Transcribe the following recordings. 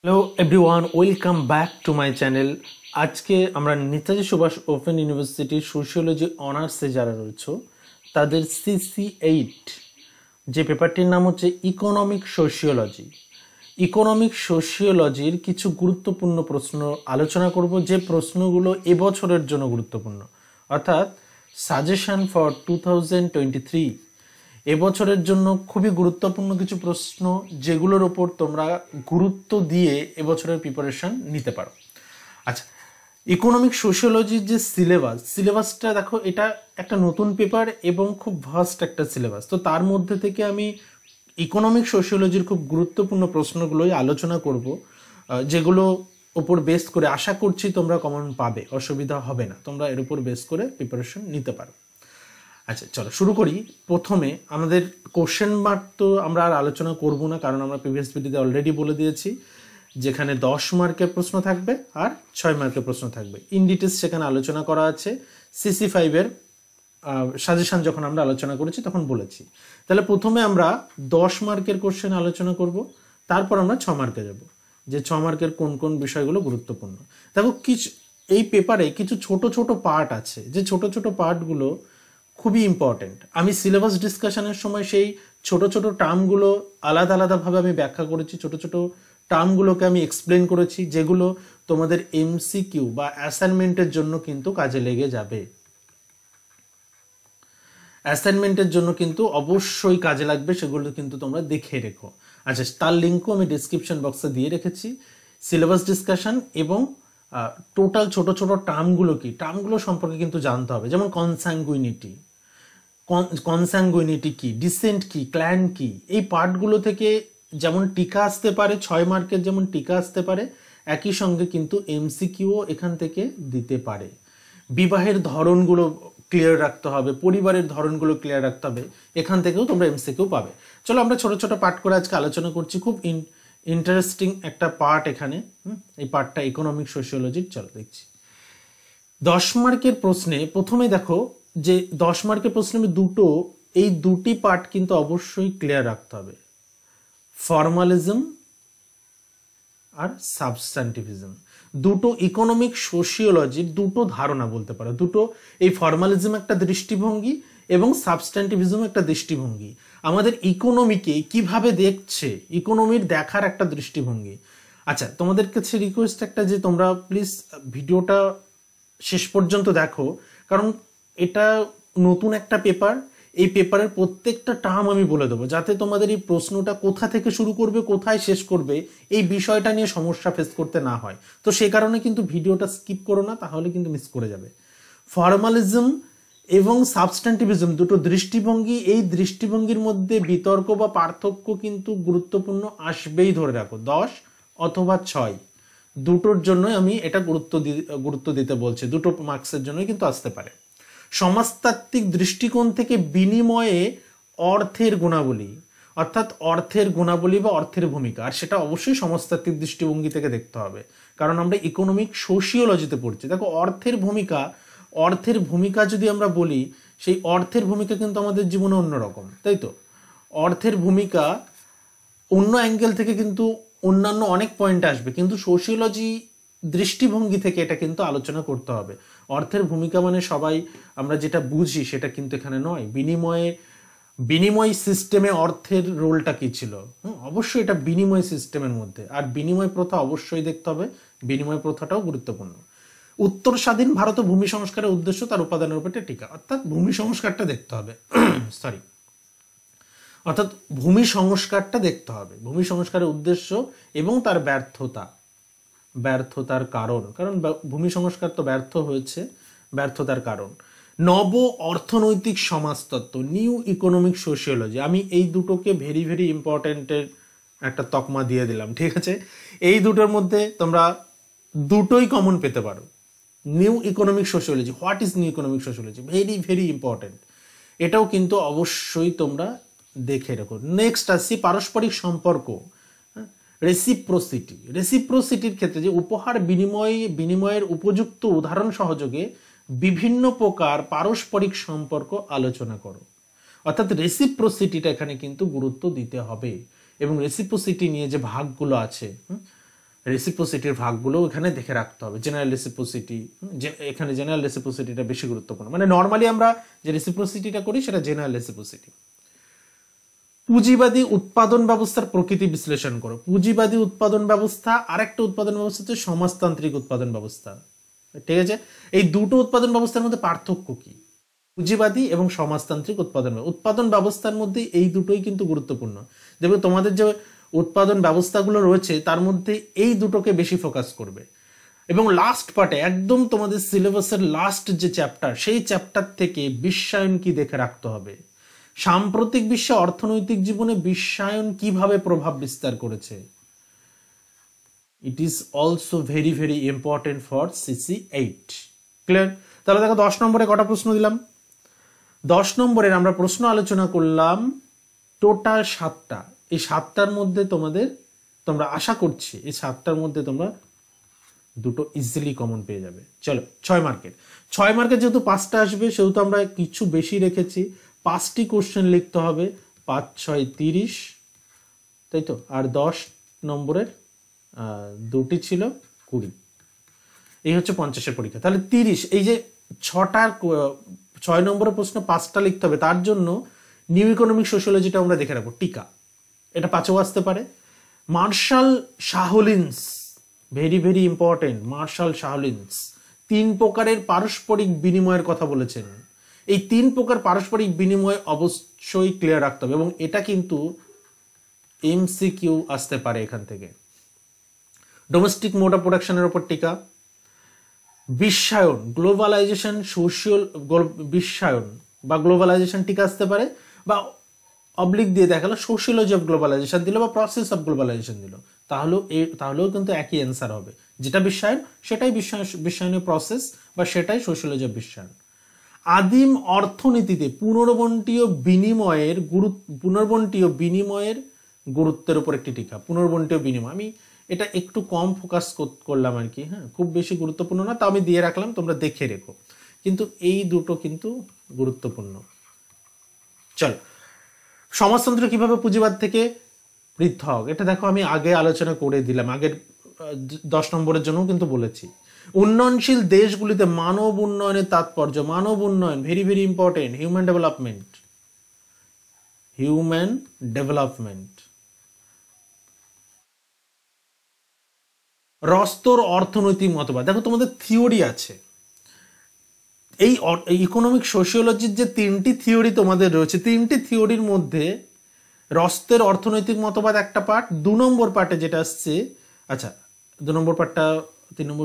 Hello everyone, welcome back to my channel. আজকে আমরা Netaji Subhash open ইউনিভার্সিটির সোশিওলজি অনার্সে যারা রয়েছে তাদের CC-08 যে পেপারটির নাম হচ্ছে ইকোনমিক সোশিওলজির কিছু গুরুত্বপূর্ণ প্রশ্ন আলোচনা করব, যে প্রশ্নগুলো এবছরের জন্য গুরুত্বপূর্ণ, অর্থাৎ সাজেশন ফর 2023 এবছরের জন্য খুবই গুরুত্বপূর্ণ কিছু প্রশ্ন, যেগুলোর ওপর তোমরা গুরুত্ব দিয়ে এবছরের প্রিপারেশন নিতে পারো। আচ্ছা, ইকোনমিক সোশিওলজির যে সিলেবাসটা দেখো, এটা একটা নতুন পেপার এবং খুব ভাস্ট একটা সিলেবাস। তো তার মধ্যে থেকে আমি ইকোনমিক সোশিওলজির খুব গুরুত্বপূর্ণ প্রশ্নগুলোই আলোচনা করব, যেগুলো ওপর বেস করে আশা করছি তোমরা কমন পাবে, অসুবিধা হবে না, তোমরা এর উপর বেস করে প্রিপারেশন নিতে পারো। আচ্ছা চলো শুরু করি। প্রথমে আমাদের কোশ্চেন মার্ক তো আমরা আর আলোচনা করব না, কারণ আমরা প্রিভিয়াস ভিডিওতে অলরেডি বলে দিয়েছি যেখানে 10 মার্কের প্রশ্ন থাকবে আর 6 মার্কের প্রশ্ন থাকবে। ইন ডিটেলস সেখানে আলোচনা করা আছে, CC-5 এর সাজেশন যখন আমরা আলোচনা করেছি তখন বলেছি। তাহলে প্রথমে আমরা 10 মার্কের কোশ্চেন আলোচনা করব, তারপর আমরা 6 মার্কে যাব, যে 6 মার্কের কোন কোন বিষয়গুলো গুরুত্বপূর্ণ। দেখো এই পেপারে কিছু ছোট ছোট পার্ট আছে, যে ছোট ছোট পার্টগুলো খুবই ইম্পর্টেন্ট। আমি সিলেবাস ডিসকাশনের সময় সেই ছোট ছোট টার্মগুলো আলাদা আলাদাভাবে আমি ব্যাখ্যা করেছি, ছোট ছোট টার্মগুলোকে আমি এক্সপ্লেন করেছি, যেগুলো তোমাদের MCQ বা অ্যাসাইনমেন্টের জন্য কিন্তু কাজে লেগে যাবে। অ্যাসাইনমেন্টের জন্য কিন্তু অবশ্যই কাজে লাগবে, সেগুলো কিন্তু তোমরা দেখে রেখো। আচ্ছা, তার লিঙ্কও আমি ডিসক্রিপশন বক্সে দিয়ে রেখেছি। সিলেবাস ডিসকাশন এবং টোটাল ছোট ছোট টার্মগুলো কি, টার্মগুলো সম্পর্কে কিন্তু জানতে হবে। যেমন কনস্যাঙ্গুইনিটি কি, ডিসেন্ট কি, ক্ল্যান কি, এই পার্টগুলো থেকে যেমন টিকা আসতে পারে 6 মার্কের, যেমন টিকা আসতে পারে, একই সঙ্গে কিন্তু MCQও এখান থেকে দিতে পারে। বিবাহের ধরনগুলো ক্লিয়ার রাখতে হবে, পরিবারের ধরনগুলো ক্লিয়ার রাখতে হবে, এখান থেকেও তোমরা MCQ পাবে। চলো আমরা ছোট ছোট পার্ট করে আজকে আলোচনা করছি। খুব ইন্টারেস্টিং একটা পার্ট এখানে, এই পার্টটা ইকোনমিক সোশিওলজির। চলো দেখছি 10 মার্কের প্রশ্নে। প্রথমে দেখো যে 10 মার্কের প্রশ্নে এই দুটি পার্ট কিন্তু অবশ্যই ক্লিয়ার রাখতে হবে, ফর্মালিজম আর সাবস্ট্যান্টিভিজম। দুটো ইকোনমিক সোশিওলজির দুটো ধারণা বলতে পারো, দুটো। এই ফর্মালিজম একটা দৃষ্টিভঙ্গি এবং সাবস্ট্যান্টিভিজম একটা দৃষ্টিভঙ্গি, আমাদের ইকোনমিকে কিভাবে দেখছে, ইকোনমির দেখার একটা দৃষ্টিভঙ্গি। আচ্ছা, তোমাদের কাছে রিকোয়েস্ট একটা, যে তোমরা প্লিজ ভিডিওটা শেষ পর্যন্ত দেখো, কারণ এটা নতুন একটা পেপার। এই পেপারের প্রত্যেকটা টার্ম আমি বলে দেবো, যাতে তোমাদের এই প্রশ্নটা কোথা থেকে শুরু করবে, কোথায় শেষ করবে, এই বিষয়টা নিয়ে সমস্যা ফেস করতে না হয়। তো সেই কারণে কিন্তু ভিডিওটা স্কিপ করো না, তাহলে কিন্তু মিস করে যাবে। ফর্মালিজম এবং সাবস্ট্যান্টিভিজম দুটো দৃষ্টিভঙ্গি, এই দৃষ্টিভঙ্গির মধ্যে বিতর্ক বা পার্থক্য কিন্তু গুরুত্বপূর্ণ আসবেই, ধরে রাখো 10 অথবা 6 দুটোর জন্যই আমি এটা গুরুত্ব দিতে বলছি, দুটো মার্কসের জন্যই কিন্তু আসতে পারে। সমাজতাত্ত্বিক দৃষ্টিকোণ থেকে বিনিময়ে অর্থের গুণাবলী, অর্থাৎ অর্থের গুণাবলী বা অর্থের ভূমিকা, আর সেটা অবশ্যই সমাজতাত্ত্বিক দৃষ্টিভঙ্গি থেকে দেখতে হবে, কারণ আমরা ইকোনমিক সোশিওলজিতে পড়ছি। দেখো, অর্থের ভূমিকা যদি আমরা বলি, সেই অর্থের ভূমিকা কিন্তু আমাদের জীবনে অন্যরকম, তাই তো? অর্থের ভূমিকা অন্য অ্যাঙ্গেল থেকে কিন্তু অন্যান্য অনেক পয়েন্ট আসবে, কিন্তু সোশিওলজি দৃষ্টিভঙ্গি থেকে এটা কিন্তু আলোচনা করতে হবে। অর্থের ভূমিকা মানে সবাই আমরা যেটা বুঝি সেটা কিন্তু এখানে নয়। বিনিময় সিস্টেমে অর্থের রোলটা কি ছিল, অবশ্যই এটা বিনিময় সিস্টেমের মধ্যে। আর বিনিময় প্রথা অবশ্যই দেখতে হবে, বিনিময় প্রথাটাও গুরুত্বপূর্ণ। উত্তর স্বাধীন ভারত ভূমি সংস্কারের উদ্দেশ্য তার উপাদানের উপর টিকা, অর্থাৎ ভূমি সংস্কারটা দেখতে হবে। ভূমি সংস্কারের উদ্দেশ্য এবং তার ব্যর্থতার কারণ ভূমি সংস্কার তো ব্যর্থ হয়েছে, ব্যর্থতার কারণ। নব অর্থনৈতিক সমাজতত্ত্ব, নিউ ইকোনমিক সোশিওলজি। আমি এই দুটোকে ভেরি ভেরি ইম্পর্টেন্টের একটা তকমা দিয়ে দিলাম, ঠিক আছে? এই দুটোর মধ্যে তোমরা দুটোই কমন পেতে পারো। New economic sociology, what is new economic sociology, very very important, এটাও কিন্তু অবশ্যই তোমরা দেখে রাখো। নেক্সট আসছি পারস্পরিক সম্পর্ক, রেসিপ্রোসিটির ক্ষেত্রে যে উপহার বিনিময়ের উপযুক্ত উদাহরণ সহযোগে বিভিন্ন প্রকার পারস্পরিক সম্পর্ক আলোচনা করো। অর্থাৎ রেসিপ্রোসিটিটা এখানে কিন্তু গুরুত্ব দিতে হবে, এবং রেসিপ্রোসিটি নিয়ে যে ভাগগুলো আছে, রেসিপ্রোসিটির ভাগগুলো এখানে দেখে রাখতে হবে। জেনারেল রেসিপ্রোসিটি, এখানে জেনারেল রেসিপ্রোসিটিটা বেশি গুরুত্বপূর্ণ, মানে নর্মালি আমরা যে রেসিপ্রোসিটিটা করি সেটা জেনারেল রেসিপ্রোসিটি। পুঁজিবাদী উৎপাদন ব্যবস্থার প্রকৃতি বিশ্লেষণ করো। পুঁজিবাদী উৎপাদন ব্যবস্থা আর একটা উৎপাদন ব্যবস্থা হচ্ছে সমাজতান্ত্রিক উৎপাদন ব্যবস্থা, ঠিক আছে? এই দুটো উৎপাদন ব্যবস্থার মধ্যে পার্থক্য কি? পুঁজিবাদী এবং সমাজতান্ত্রিক উৎপাদন ব্যবস্থার মধ্যে এই দুটোই কিন্তু গুরুত্বপূর্ণ। দেখবে তোমাদের যে উৎপাদন ব্যবস্থাগুলো রয়েছে তার মধ্যে এই দুটোকে বেশি ফোকাস করবে। এবং লাস্ট পার্টে একদম তোমাদের সিলেবাসের লাস্ট যে চ্যাপ্টার, সেই চ্যাপ্টার থেকে বিশ্বায়ন কি দেখে রাখতে হবে। সাম্প্রতিক বিশ্বে অর্থনৈতিক জীবনে বিশ্বায়ন কিভাবে প্রভাব বিস্তার করেছে। It is also very very important for CC-08। Clear? তাহলে দেখো 10 নম্বরে কটা প্রশ্ন দিলাম? 10 নম্বরের আমরা প্রশ্ন আলোচনা করলাম টোটাল 7টা। এই 7টার মধ্যে তোমরা আশা করছি এই 7টার মধ্যে তোমরা দুটো ইজিলি কমন পেয়ে যাবে। চলো 6 মার্কের যেহেতু 5টা আসবে সেহেতু আমরা কিছু বেশি রেখেছি। 5টি কোশ্চেন লিখতে হবে, 5 6 30, তাই তো? আর 10 নম্বরের 2টি ছিল 20। এই হচ্ছে 50-এর পরীক্ষা। তাহলে 30, এই যে 6 নম্বরের প্রশ্ন 5টা লিখতে হবে, তার জন্য নিউ ইকোনমিক সোশিওলজিটা আমরা দেখে রাখবো। টিকা, এটা 5এও আসতে পারে। Marshall Sahlins, very very important. Marshall Sahlins 3 প্রকারের পারস্পরিক বিনিময়ের কথা বলেছেন। এই 3 প্রকার পারস্পরিক বিনিময় অবশ্যই ক্লিয়ার রাখতে হবে, এবং এটা কিন্তু MCQ আসতে পারে এখান থেকে। ডোমেস্টিক মোড অফ প্রোডাকশনের উপর টিকা। বিশ্বায়ন, গ্লোবালাইজেশন, বিশ্বায়ন বা গ্লোবালাইজেশন টিকা আসতে পারে, বা অবলিক দিয়ে দেখালো সোশিয়োলজি অফ গ্লোবালাইজেশন দিল বা প্রসেস অফ গ্লোবালাইজেশন দিল, তাহলেও কিন্তু একই অ্যান্সার হবে। যেটা বিশ্বায়ন সেটাই বিশ্বায়নের প্রসেস, বা সেটাই সোশিয়োলজি অফ বিশ্বায়ন। আদিম অর্থনীতিতে পুনর্বন্টীয় বিনিময়ের গুরুত্বের উপর একটি টিকা। পুনর্বন্টীয় বিনিময়, আমি এটা একটু কম ফোকাস করলাম আর কি, হ্যাঁ, খুব বেশি গুরুত্বপূর্ণ না, তা আমি দিয়ে রাখলাম, তোমরা দেখে রেখো। কিন্তু এই দুটো কিন্তু গুরুত্বপূর্ণ। চলো, সমাজতন্ত্র কিভাবে পুঁজিবাদ থেকে পৃথক, এটা দেখো আমি আগে আলোচনা করে দিলাম, আগের 10 নম্বরের জন্য কিন্তু বলেছি। উন্নয়নশীল দেশগুলিতে মানব উন্নয়নের তাৎপর্য। মানব উন্নয়ন very very important. Human development. রস্তর অর্থনৈতিক মতবাদ, দেখো তোমাদের থিওরি আছে। এই ইকোনমিক সোশিওলজির যে 3টি থিওরি তোমাদের রয়েছে, 3টি থিওরির মধ্যে রস্তের অর্থনৈতিক মতবাদ একটা পার্ট। 2 নম্বর পার্টে যেটা আসছে, আচ্ছা 3 নম্বর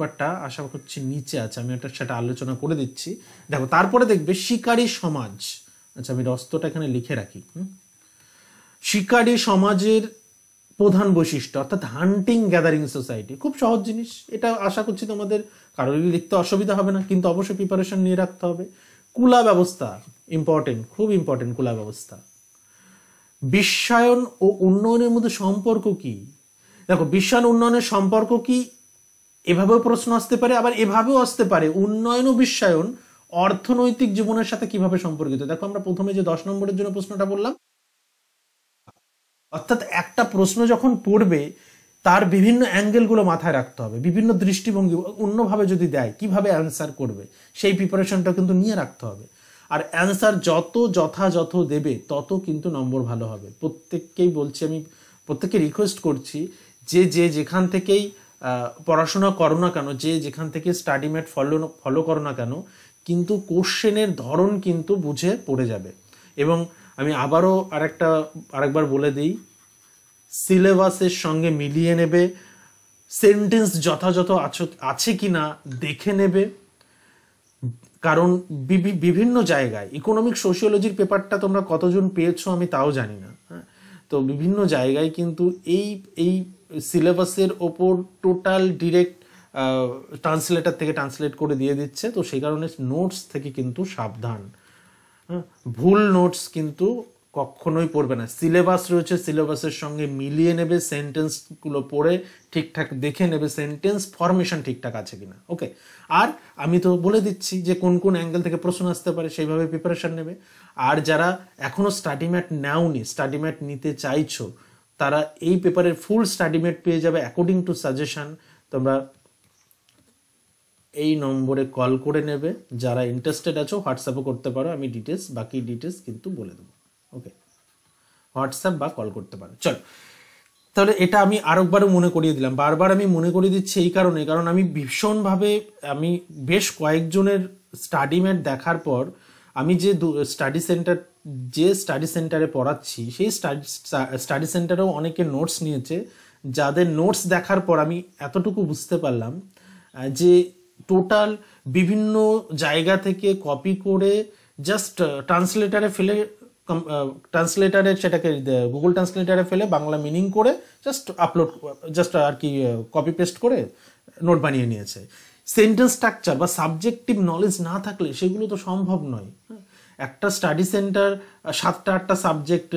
পার্টটা আশা করছি নিচে আছে, আমি সেটা আলোচনা করে দিচ্ছি। দেখো তারপরে দেখবে শিকারী সমাজ। আচ্ছা আমি রস্তটা এখানে লিখে রাখি। শিকারী সমাজের প্রধান বৈশিষ্ট্য, অর্থাৎ হান্টিং গ্যাদারিং সোসাইটি। খুব সহজ জিনিস, এটা আশা করছি তোমাদের কারোরই লিখতে অসুবিধা হবে না, কিন্তু অবশ্যই প্রিপারেশন নিয়ে রাখতে হবে। কুলা ব্যবস্থা ইম্পর্টেন্ট, খুব ইম্পর্টেন্ট কুলা ব্যবস্থা। বিশ্বায়ন ও উন্নয়নের মধ্যে সম্পর্ক কি? দেখো বিশ্বায়ন উন্নয়নের সম্পর্ক কি, এভাবেও প্রশ্ন আসতে পারে, আবার এভাবেও আসতে পারে উন্নয়ন ও বিশ্বায়ন অর্থনৈতিক জীবনের সাথে কিভাবে সম্পর্কিত। দেখো আমরা প্রথমে যে 10 নম্বরের জন্য প্রশ্নটা বললাম, অর্থাৎ একটা প্রশ্ন যখন পড়বে তার বিভিন্ন অ্যাঙ্গেলগুলো মাথায় রাখতে হবে, বিভিন্ন দৃষ্টিভঙ্গি অন্যভাবে যদি দেয় কিভাবে অ্যান্সার করবে, সেই প্রিপারেশনটা কিন্তু নিয়ে রাখতে হবে। আর অ্যান্সার যত যথাযথ দেবে তত কিন্তু নম্বর ভালো হবে। প্রত্যেককেই বলছি, আমি প্রত্যেককে রিকোয়েস্ট করছি যে যেখান থেকেই পড়াশোনা করো না কেন, যেখান থেকে স্টাডি ম্যাট ফলো করো না কেন, কিন্তু কোশ্চেনের ধরন কিন্তু বুঝে পড়ে যাবে। এবং আমি আবারও আরেকবার বলে দিই, সিলেবাসের সঙ্গে মিলিয়ে নেবে, সেন্টেন্স যথাযথ আছে কিনা দেখে নেবে, কারণ বিভিন্ন জায়গায় ইকোনমিক সোশিওলজির পেপারটা তোমরা কতজন পেয়েছো আমি তাও জানি না, হ্যাঁ, তো বিভিন্ন জায়গায় কিন্তু এই সিলেবাসের ওপর টোটাল ডিরেক্ট ট্রান্সলেটার থেকে ট্রান্সলেট করে দিয়ে দিচ্ছে। তো সেই কারণে নোটস থেকে কিন্তু সাবধান, ভুল নোটস কিন্তু কখনোই পড়বে না। সিলেবাস রয়েছে, সিলেবাসের সঙ্গে মিলিয়ে নেবে, সেন্টেন্সগুলো পড়ে ঠিকঠাক দেখে নেবে সেন্টেন্স ফরমেশন ঠিকঠাক আছে কিনা। ওকে, আর আমি তো বলে দিচ্ছি যে কোন কোন অ্যাঙ্গেল থেকে প্রশ্ন আসতে পারে, সেইভাবে প্রিপারেশন নেবে। আর যারা এখনো স্টাডি ম্যাট নাওনি, স্টাডি ম্যাট নিতে চাইছো, তারা এই পেপারের ফুল স্টাডিমেট পেয়ে যাবে অ্যাকর্ডিং টু সাজেশন। তোমরা এই নম্বরে কল করে নেবে, যারা ইন্টারেস্টেড আছো হোয়াটসঅ্যাপও করতে পারো, আমি বাকি ডিটেলস কিন্তু বলে দেবো। ওকে, হোয়াটসঅ্যাপ বা কল করতে পারো। চলো, তাহলে এটা আমি আরেকবারও মনে করিয়ে দিলাম। বারবার আমি মনে করিয়ে দিচ্ছি এই কারণে, কারণ আমি ভীষণভাবে আমি বেশ কয়েকজনের স্টাডিমেট দেখার পর আমি যে স্টাডি সেন্টারে পড়াচ্ছি সেই স্টাডি সেন্টারেও অনেকে নোটস নিয়েছে, যাদের নোটস দেখার পর আমি এতটুকু বুঝতে পারলাম যে টোটাল বিভিন্ন জায়গা থেকে কপি করে জাস্ট ট্রান্সলেটারে ফেলে, ট্রান্সলেটারে সেটাকে গুগল ট্রান্সলেটারে ফেলে বাংলা মিনিং করে জাস্ট আর কি কপি পেস্ট করে নোট বানিয়ে নিয়েছে। সেন্টেন্স স্ট্রাকচার বা সাবজেক্টিভ নলেজ না থাকলে সেগুলো তো সম্ভব নয়। একটা স্টাডি সেন্টার 7টা 8টা সাবজেক্ট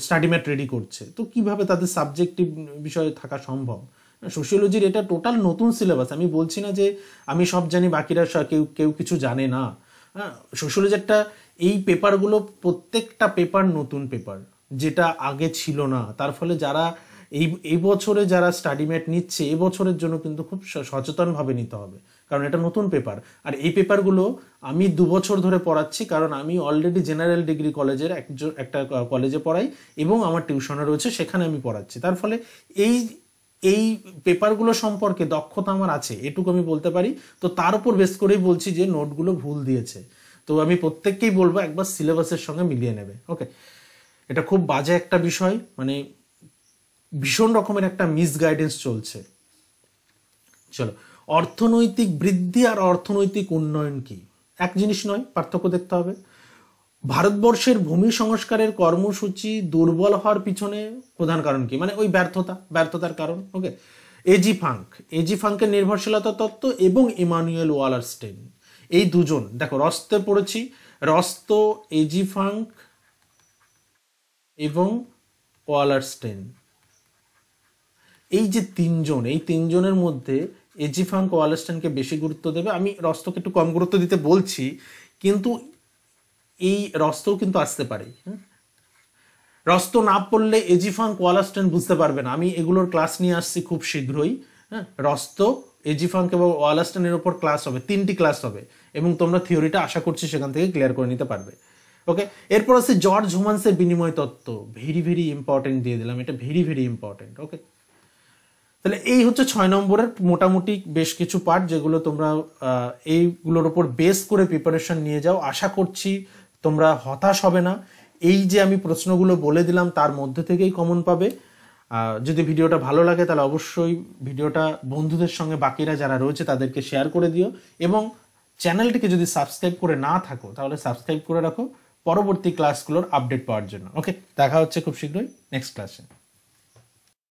স্টাডিমেট রেডি করছে, তো কিভাবে তাদের সাবজেক্টিভ বিষয়ে থাকা সম্ভব? সোশিওলজির এটা টোটাল নতুন সিলেবাস। আমি বলছি না যে আমি সব জানি, বাকিরা কেউ কিছু জানে না। হ্যাঁ, সোশিওলজি একটা, এই পেপারগুলো প্রত্যেকটা পেপার নতুন পেপার, যেটা আগে ছিল না। তার ফলে যারা এই বছরে যারা স্টাডিমেট নিচ্ছে, এই বছরের জন্য কিন্তু খুব সচেতনভাবে নিতে হবে, কারণ এটা নতুন পেপার। আর এই পেপারগুলো আমি 2 বছর ধরে পড়াচ্ছি, কারণ আমি অলরেডি জেনারেল ডিগ্রি কলেজের একটা কলেজে পড়াই এবং আমার টিউশনও রয়েছে, সেখানে আমি পড়াচ্ছি। তার ফলে এই পেপারগুলো সম্পর্কে দক্ষতা আমার আছে, এটুকু আমি বলতে পারি। তো তার উপর বেস করেই বলছি যে নোটগুলো ভুল দিয়েছে। তো আমি প্রত্যেককেই বলবো একবার সিলেবাসের সঙ্গে মিলিয়ে নেবে। ওকে, এটা খুব বাজে একটা বিষয়, মানে ভীষণ রকমের একটা মিসগাইডেন্স চলছে। চলো, অর্থনৈতিক বৃদ্ধি আর অর্থনৈতিক উন্নয়ন কি এক জিনিস নয়, পার্থক্য দেখতে হবে। ভারতবর্ষের ভূমি সংস্কারের কর্মসূচি দুর্বল হওয়ার পিছনে প্রধান কারণ কি? মানে ওই ব্যর্থতার কারণ। ওকে, এজি ফাঙ্কের নির্ভরশীলতা তত্ত্ব এবং ইমানুয়েল ওয়ালারস্টেইন, এই দুজন, দেখো রস্তে পড়েছি, রস্ত, এজি ফাঙ্ক এবং ওয়ালারস্টেইন, এই যে এই তিনজনের মধ্যে এজি ফাঙ্ক ওয়ালারস্টেইনকে বেশি গুরুত্ব দেবে। আমি রস্তকে একটু কম গুরুত্ব দিতে বলছি, কিন্তু এই রস্তও কিন্তু আসতে পারে। রস্ত না পড়লে এজি ফাঙ্ক ওয়ালারস্টেইন বুঝতে পারবে না। আমি এগুলোর ক্লাস নিয়ে আসছি খুব শীঘ্রই। হ্যাঁ, রস্ত, এজি ফাঙ্ক এবং ওয়ালারস্টেইনের উপর ক্লাস হবে, 3টি ক্লাস হবে, এবং তোমরা থিওরিটা আশা করছি সেখান থেকে ক্লিয়ার করে নিতে পারবে। ওকে, এরপর আছে জর্জ হুমান্সের বিনিময় তত্ত্ব, ভেরি ইম্পর্টেন্ট দিয়ে দিলাম, এটা ভেরি ইম্পর্টেন্ট। ওকে, তাহলে এই হচ্ছে 6 নম্বরের মোটামুটি বেশ কিছু পার্ট, যেগুলো তোমরা এইগুলোর উপর বেস করে প্রিপারেশন নিয়ে যাও। আশা করছি তোমরা হতাশ হবে না। এই যে আমি প্রশ্নগুলো বলে দিলাম তার মধ্যে থেকেই কমন পাবে। যদি ভিডিওটা ভালো লাগে তাহলে অবশ্যই ভিডিওটা বন্ধুদের সঙ্গে, বাকিরা যারা রয়েছে তাদেরকে শেয়ার করে দিও, এবং চ্যানেলটিকে যদি সাবস্ক্রাইব করে না থাকো তাহলে সাবস্ক্রাইব করে রাখো পরবর্তী ক্লাসগুলোর আপডেট পাওয়ার জন্য। ওকে, দেখা হচ্ছে খুব শীঘ্রই নেক্সট ক্লাসে।